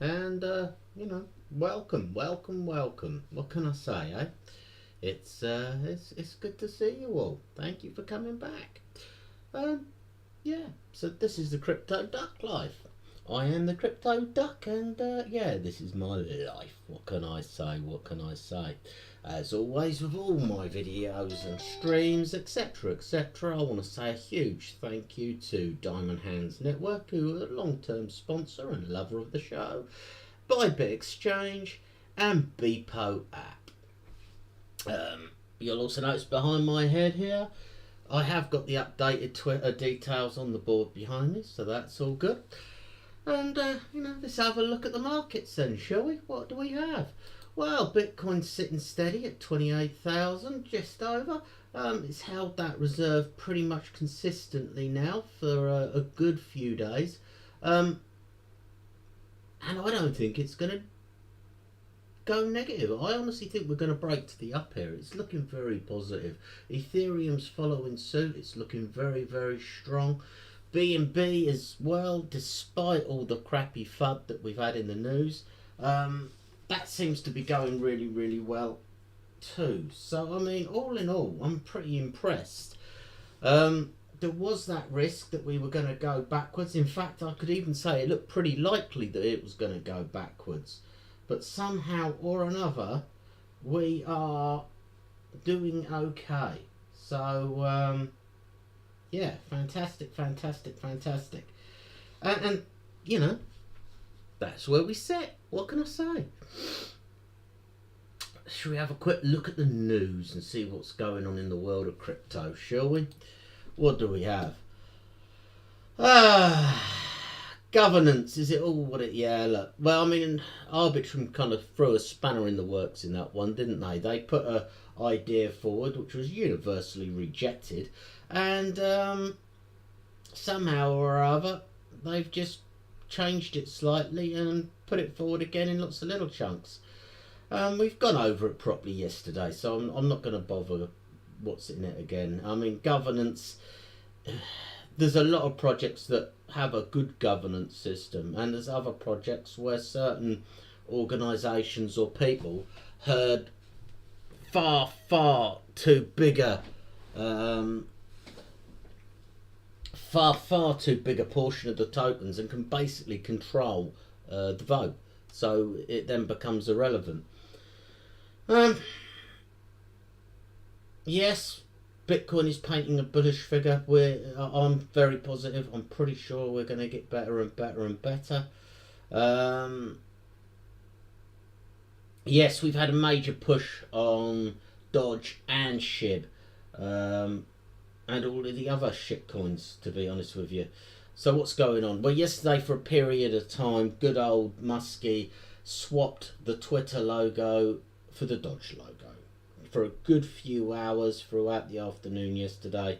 and welcome. What can I say, eh? It's good to see you all. Thank you for coming back. Um, yeah. So this is the Crypto Duck Life. I am the Crypto Duck, and this is my life. What can I say? What can I say? As always, with all my videos and streams, etc., I want to say a huge thank you to Diamond Hands Network, who are a long-term sponsor and lover of the show, BYBIT Exchange, and BPO app. You'll also notice behind my head here, I have got the updated Twitter details on the board behind me, so that's all good. And, let's have a look at the markets then, shall we? What do we have? Well, Bitcoin's sitting steady at 28,000, just over. It's held that reserve pretty much consistently now for a good few days. And I don't think it's going to go negative. I honestly think we're going to break to the up here. It's looking very positive. Ethereum's following suit. It's looking very, very strong. BNB as well, despite all the crappy FUD that we've had in the news. That seems to be going really, really well too. So, I mean, all in all, I'm pretty impressed. There was that risk that we were going to go backwards. In fact, I could even say it looked pretty likely that it was going to go backwards. But somehow or another, we are doing okay. So, yeah, fantastic. And that's where we sit. What can I say? Shall we have a quick look at the news and see what's going on in the world of crypto, shall we? What do we have? Governance, is it all what it... Yeah, look. Well, I mean, Arbitrum kind of threw a spanner in the works in that one, didn't they? They put a idea forward which was universally rejected, and somehow or other they've just changed it slightly and put it forward again in lots of little chunks. We've gone over it properly yesterday, so I'm not going to bother what's in it again. I mean, governance, there's a lot of projects that have a good governance system, and there's other projects where certain organisations or people heard far too bigger far too big a portion of the tokens and can basically control the vote, so it then becomes irrelevant. Yes, Bitcoin is painting a bullish figure. I'm very positive. I'm pretty sure we're going to get better and better. Yes, we've had a major push on Dodge and SHIB, and all of the other shit coins, to be honest with you. So what's going on? Well, yesterday, for a period of time, good old Muskie swapped the Twitter logo for the Dodge logo. For a good few hours throughout the afternoon yesterday,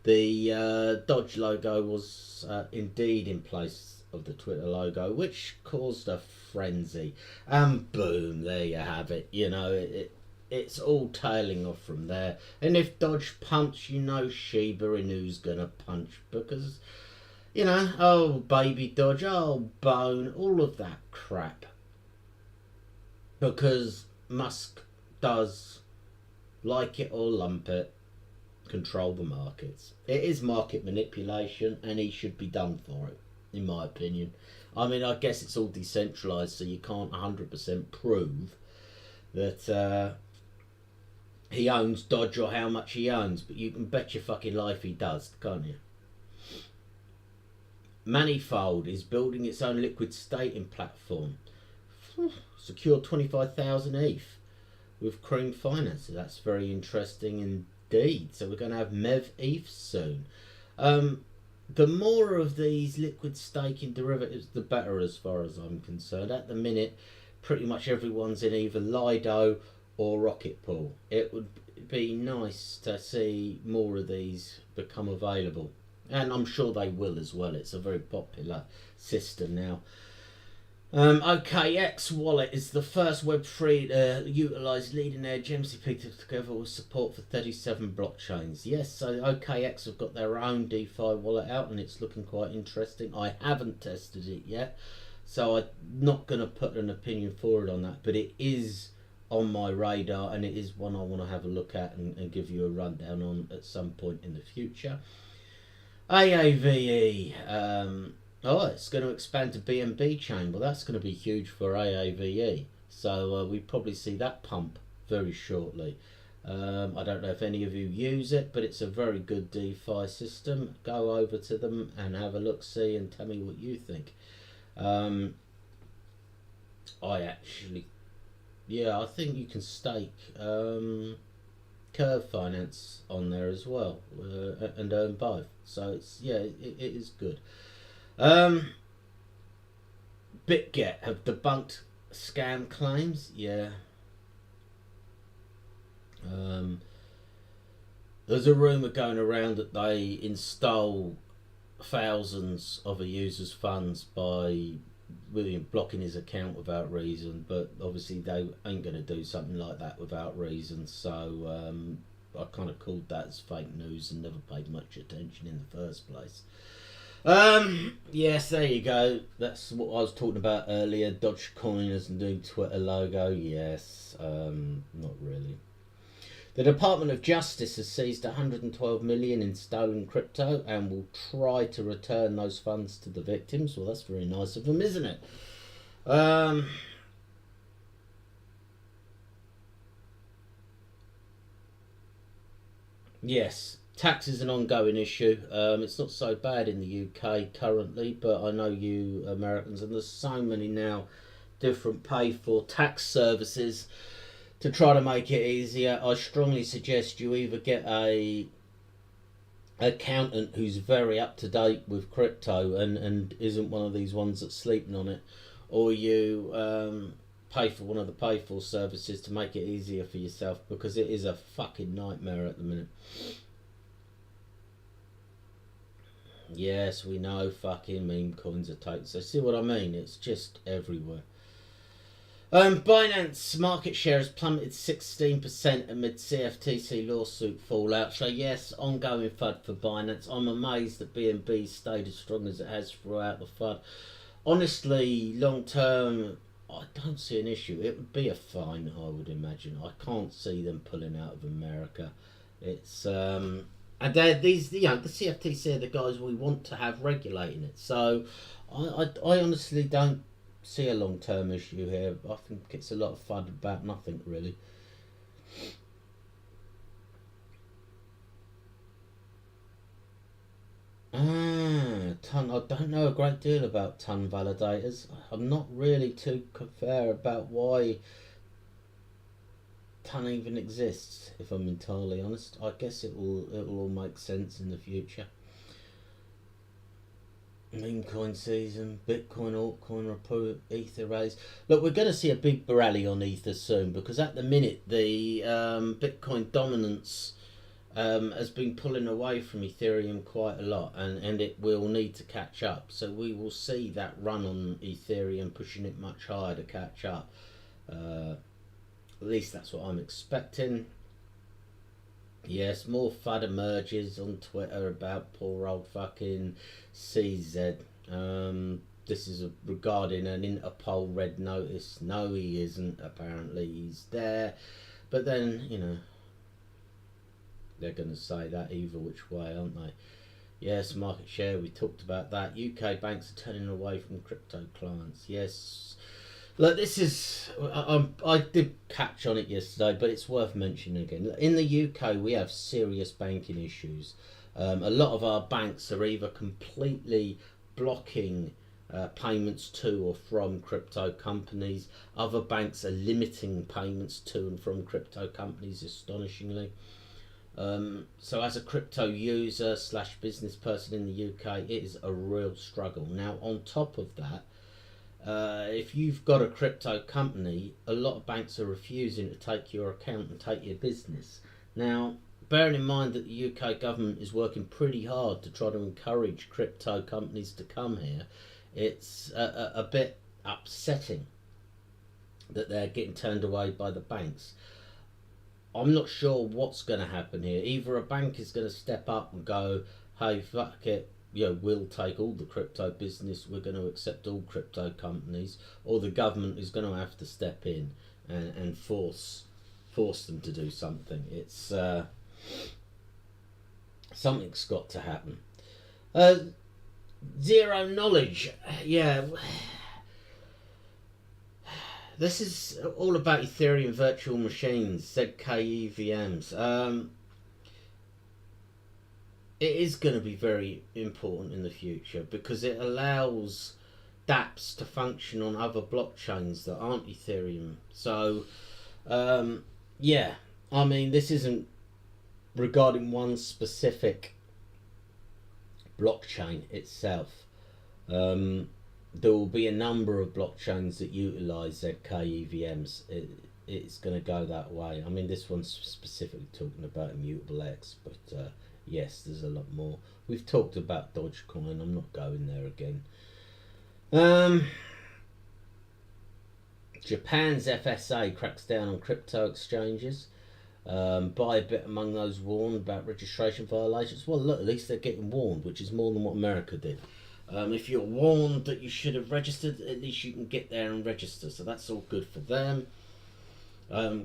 the Dodge logo was indeed in place of the Twitter logo, which caused a frenzy. And boom, there you have it. It's all tailing off from there. And if Dodge punch, Shiba Inu's gonna punch, because, oh, baby Dodge, oh, bone, all of that crap. Because Musk does, like it or lump it, control the markets. It is market manipulation, and he should be done for it, in my opinion. I mean, I guess it's all decentralised, so you can't 100% prove that he owns Dodge or how much he owns, but you can bet your fucking life he does, can't you? Manifold is building its own liquid staking platform. Secured 25,000 ETH with Cream Finance. So that's very interesting indeed. So we're going to have MEV ETH soon. The more of these liquid staking derivatives, the better, as far as I'm concerned. At the minute, pretty much everyone's in either Lido or Rocket Pool. It would be nice to see more of these become available, and I'm sure they will as well. It's a very popular system now. OKX wallet is the first Web3 to utilise leading edge MCP together with support for 37 blockchains. Yes, so OKX have got their own DeFi wallet out, and it's looking quite interesting. I haven't tested it yet, So I'm not going to put an opinion forward on that, but it is on my radar, and it is one I want to have a look at and give you a rundown on at some point in the future. AAVE, it's going to expand to BNB chain. Well, that's going to be huge for AAVE. So we probably see that pump very shortly. I don't know if any of you use it, but it's a very good DeFi system. Go over to them and have a look, see, and tell me what you think. I think you can stake curve finance on there as well, and earn both. So it is good. BitGet have debunked scam claims. There's a rumour going around that they install thousands of a user's funds by blocking his account without reason, but obviously they ain't going to do something like that without reason. So I kind of called that as fake news and never paid much attention in the first place. Yes, there you go. That's what I was talking about earlier. Dogecoin as a new Twitter logo. Yes, not really. The Department of Justice has seized 112 million in stolen crypto and will try to return those funds to the victims. Well, that's very nice of them, isn't it? Yes, tax is an ongoing issue. It's not so bad in the UK currently, but I know you Americans, and there's so many now different pay for tax services. To try to make it easier, I strongly suggest you either get a accountant who's very up to date with crypto and isn't one of these ones that's sleeping on it, or you pay for one of the pay for services to make it easier for yourself, because it is a fucking nightmare at the minute. Yes, we know fucking meme coins are taken. So see what I mean? It's just everywhere. Binance market share has plummeted 16% amid CFTC lawsuit fallout. So yes, ongoing FUD for Binance. I'm amazed that BNB stayed as strong as it has throughout the FUD. Honestly, long term, I don't see an issue. It would be a fine, I would imagine. I can't see them pulling out of America. It's and these, the CFTC are the guys we want to have regulating it. So I honestly don't see a long-term issue here. I think it's a lot of fun about nothing, really. Ton. I don't know a great deal about ton validators. I'm not really too fair about why ton even exists, if I'm entirely honest. I guess it will all make sense in the future. Meme coin season, Bitcoin, altcoin report, Ether raise. Look, we're going to see a big rally on Ether soon, because at the minute the Bitcoin dominance has been pulling away from Ethereum quite a lot, and it will need to catch up. So we will see that run on Ethereum pushing it much higher to catch up. At least that's what I'm expecting. Yes, more FUD emerges on Twitter about poor old fucking CZ. This is regarding an Interpol red notice. No, he isn't. Apparently, he's there. But then, they're going to say that either which way, aren't they? Yes, market share, we talked about that. UK banks are turning away from crypto clients. Yes. Look, this is... I did catch on it yesterday, but it's worth mentioning again. In the UK, we have serious banking issues. A lot of our banks are either completely blocking payments to or from crypto companies. Other banks are limiting payments to and from crypto companies, astonishingly. So as a crypto user / business person in the UK, it is a real struggle. Now, on top of that, if you've got a crypto company, a lot of banks are refusing to take your account and take your business. Now, bearing in mind that the UK government is working pretty hard to try to encourage crypto companies to come here, it's a bit upsetting that they're getting turned away by the banks. I'm not sure what's going to happen here. Either a bank is going to step up and go, hey, fuck it, we'll take all the crypto business, we're going to accept all crypto companies, or the government is going to have to step in and force them to do something. It's something's got to happen. Zero knowledge, yeah. This is all about Ethereum virtual machines, ZK-EVMs. It is going to be very important in the future because it allows dApps to function on other blockchains that aren't Ethereum. So, yeah, I mean, this isn't regarding one specific blockchain itself. There will be a number of blockchains that utilize ZK-EVMs. It's going to go that way. I mean, this one's specifically talking about Immutable X, but yes, there's a lot more. We've talked about Dogecoin. I'm not going there again. Japan's FSA cracks down on crypto exchanges. BYBIT among those warned about registration violations. Well, look, at least they're getting warned, which is more than what America did. If you're warned that you should have registered, at least you can get there and register. So that's all good for them.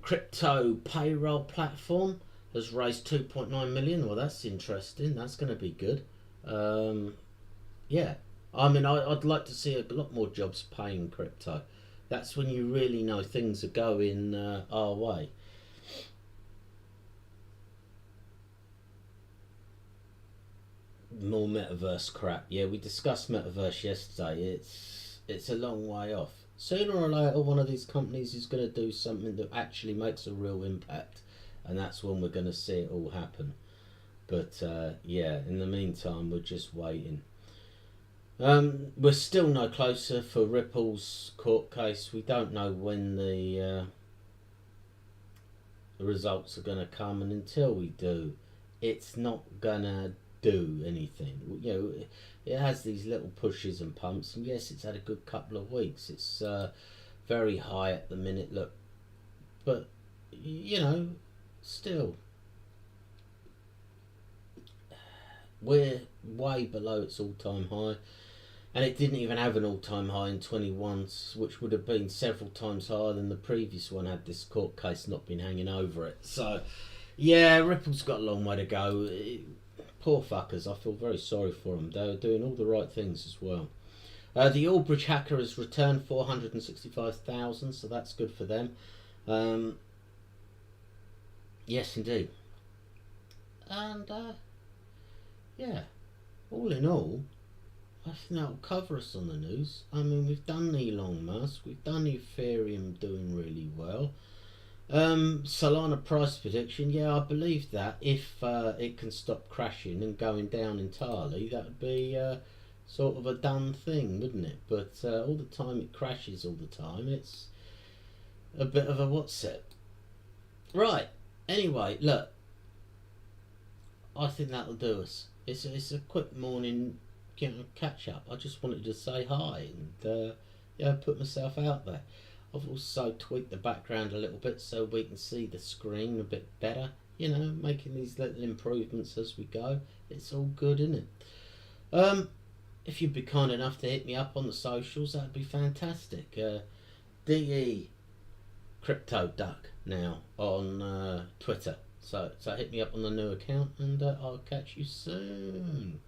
Crypto payroll platform has raised 2.9 million. Well, that's interesting. That's going to be good. Yeah, I mean, I'd like to see a lot more jobs paying crypto. That's when you really know things are going our way. More metaverse crap. Yeah, we discussed metaverse yesterday. It's a long way off. Sooner or later, one of these companies is going to do something that actually makes a real impact, and that's when we're going to see it all happen. But yeah, in the meantime, we're just waiting. We're still no closer for Ripple's court case. We don't know when the results are going to come, and until we do, it's not gonna do anything. It has these little pushes and pumps, and yes, it's had a good couple of weeks. It's very high at the minute, look, but still, we're way below its all-time high, and it didn't even have an all-time high in 21, which would have been several times higher than the previous one had this court case not been hanging over it. So yeah, Ripple's got a long way to go. Poor fuckers, I feel very sorry for them. They were doing all the right things as well. The Aldbridge hacker has returned 465,000, so that's good for them. Yes, indeed. And yeah, all in all, I think that'll cover us on the news. I mean, we've done Elon Musk, we've done Ethereum doing really well. Solana price prediction, yeah, I believe that if it can stop crashing and going down entirely, that would be sort of a done thing, wouldn't it? But all the time it crashes all the time, it's a bit of a what's it. Right, anyway, look, I think that'll do us. It's a quick morning catch up. I just wanted to say hi and put myself out there. I've also tweaked the background a little bit so we can see the screen a bit better. Making these little improvements as we go. It's all good, isn't it? If you'd be kind enough to hit me up on the socials, that'd be fantastic. DE Crypto Duck now on Twitter. So hit me up on the new account, and I'll catch you soon.